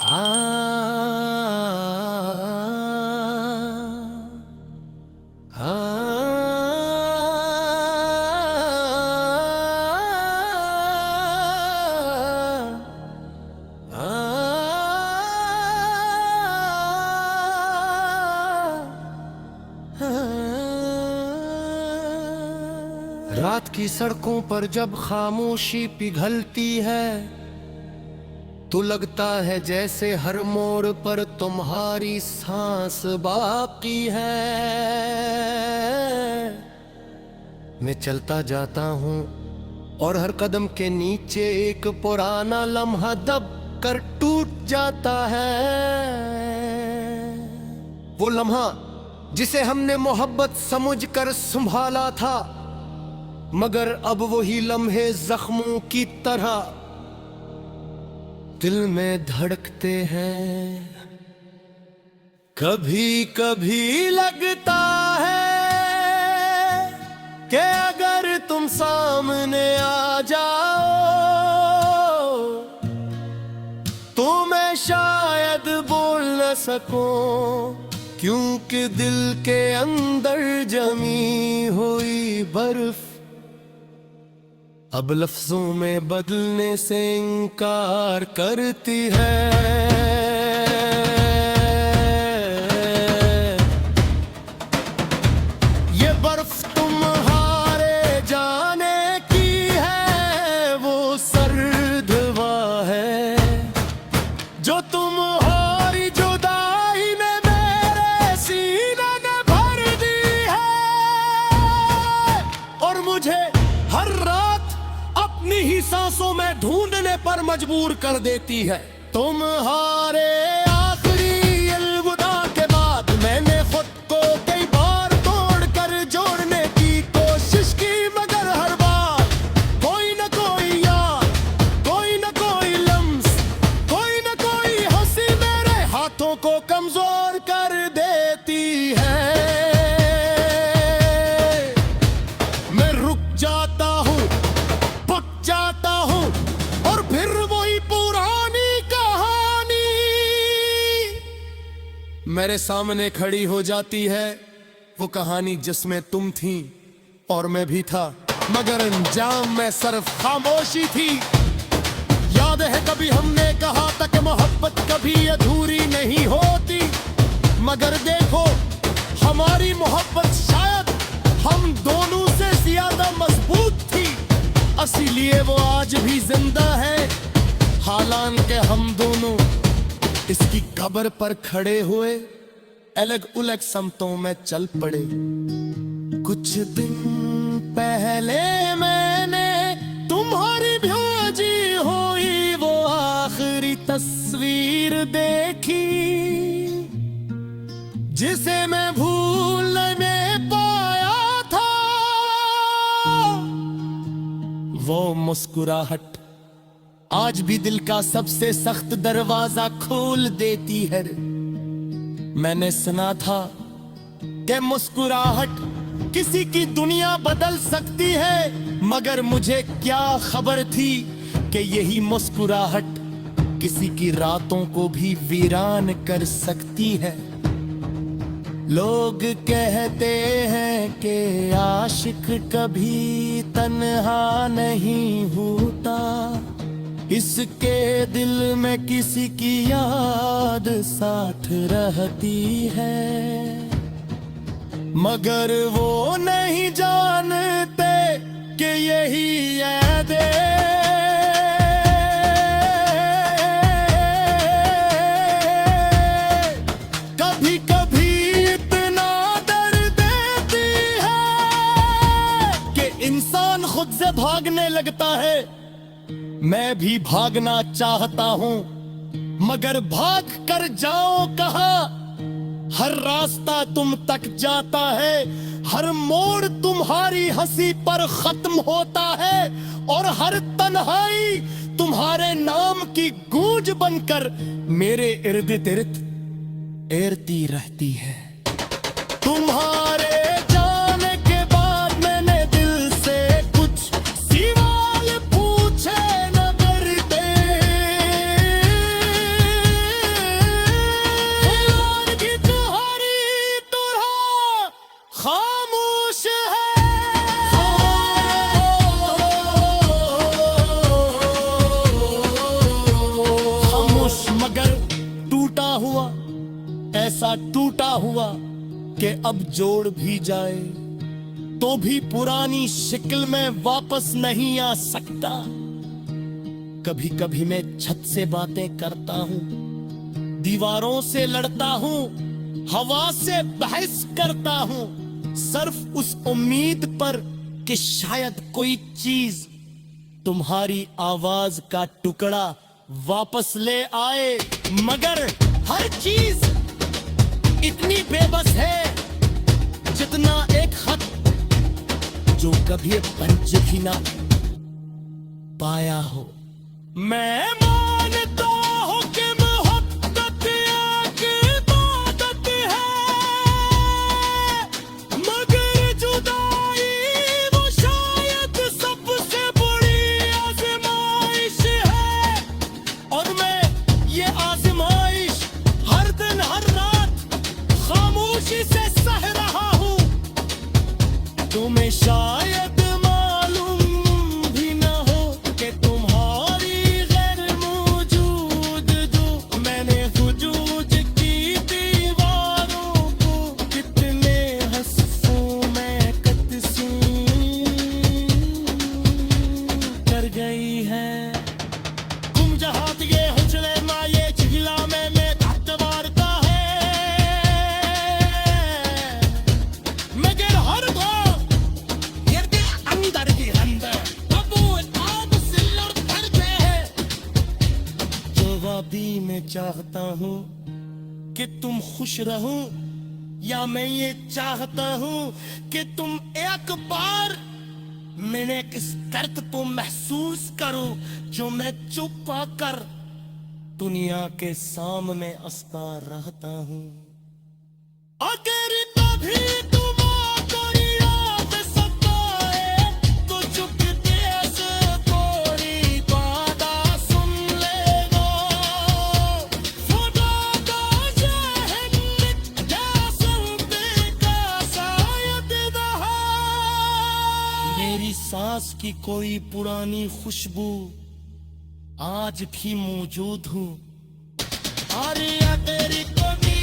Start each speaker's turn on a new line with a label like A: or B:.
A: आ रात की सड़कों पर जब खामोशी पिघलती है तो लगता है जैसे हर मोड़ पर तुम्हारी सांस बाकी है। मैं चलता जाता हूँ और हर कदम के नीचे एक पुराना लम्हा दब कर टूट जाता है। वो लम्हा जिसे हमने मोहब्बत समझकर संभाला था, मगर अब वही लम्हे जख्मों की तरह दिल में धड़कते हैं। कभी कभी लगता है कि अगर तुम सामने आ जाओ तो मैं शायद बोल न सकूं, क्योंकि दिल के अंदर जमी हुई बर्फ अब लफ्जों में बदलने से इनकार करती है। ये बर्फ तुम्हारे जाने की है, वो सर्द हवा है जो तुम्हारी जुदाई ने मेरे सीने में भर दी है, और मुझे हर रात अपनी ही सांसों में ढूंढने पर मजबूर कर देती है। तुम्हारे आखिरी अलविदा के बाद मैंने खुद को कई बार तोड़कर जोड़ने की कोशिश की, मगर हर बार कोई न कोई याद, कोई न कोई लम्स, कोई न कोई हंसी मेरे हाथों को कमजोर कर देती है। मैं रुक जाता हूँ, जाता हूं, और फिर वही पुरानी कहानी मेरे सामने खड़ी हो जाती है। वो कहानी जिसमें तुम थी और मैं भी था, मगर अंजाम में सिर्फ खामोशी थी। याद है कभी हमने कहा था कि मोहब्बत कभी अधूरी नहीं होती, मगर देखो हमारी मोहब्बत शायद हम दोनों से ज्यादा मजबूत थी, इसीलिए वो आज भी जिंदा है। हालांकि हम दोनों इसकी कब्र पर खड़े हुए अलग अलग समतों में चल पड़े। कुछ दिन पहले मैंने तुम्हारी भेजी हुई वो आखिरी तस्वीर देखी, जिसे मैं भूल नहीं पाया था। वो मुस्कुराहट आज भी दिल का सबसे सख्त दरवाजा खोल देती है। मैंने सुना था कि मुस्कुराहट किसी की दुनिया बदल सकती है, मगर मुझे क्या खबर थी कि यही मुस्कुराहट किसी की रातों को भी वीरान कर सकती है। लोग कहते हैं कि आशिक कभी तन्हा नहीं होता, इसके दिल में किसी की याद साथ रहती है, मगर वो नहीं जानते कि यही यादें कभी कभी इतना दर्द देती है कि इंसान खुद से भागने लगता है। मैं भी भागना चाहता हूँ, मगर भाग कर जाओ कहाँ? हर रास्ता तुम तक जाता है, हर मोड़ तुम्हारी हंसी पर खत्म होता है, और हर तन्हाई तुम्हारे नाम की गूंज बनकर मेरे इर्द गिर्द ऐरती रहती है। तुम्हारे जाने के बाद मैंने दिल से कुछ सवाल पूछे न करते, टूटा हुआ कि अब जोड़ भी जाए तो भी पुरानी शक्ल में वापस नहीं आ सकता। कभी कभी मैं छत से बातें करता हूँ, दीवारों से लड़ता हूँ, हवा से बहस करता हूँ, सिर्फ उस उम्मीद पर कि शायद कोई चीज तुम्हारी आवाज का टुकड़ा वापस ले आए। मगर हर चीज इतनी बेबस है जितना एक खत जो कभी पंच भी ना पाया हो। मैं मानता हूं कि मोहब्बत एक इबादत है, मगर जुदाई वो शायद सबसे बड़ी आजमाइश है। और मैं ये आजमाइश हर दिन हर रात खामोशी से सह रहा हूं। तुम्हें शायद भी मैं चाहता हूँ कि तुम खुश रहो, या मैं ये चाहता हूँ कि तुम एक बार मैंने किस दर्द को महसूस करो जो मैं चुप पाकर दुनिया के सामने हंसता रहता हूँ। अगर कभी मेरी सांस की कोई पुरानी खुशबू आज भी मौजूद हूँ। अरे तेरी कमी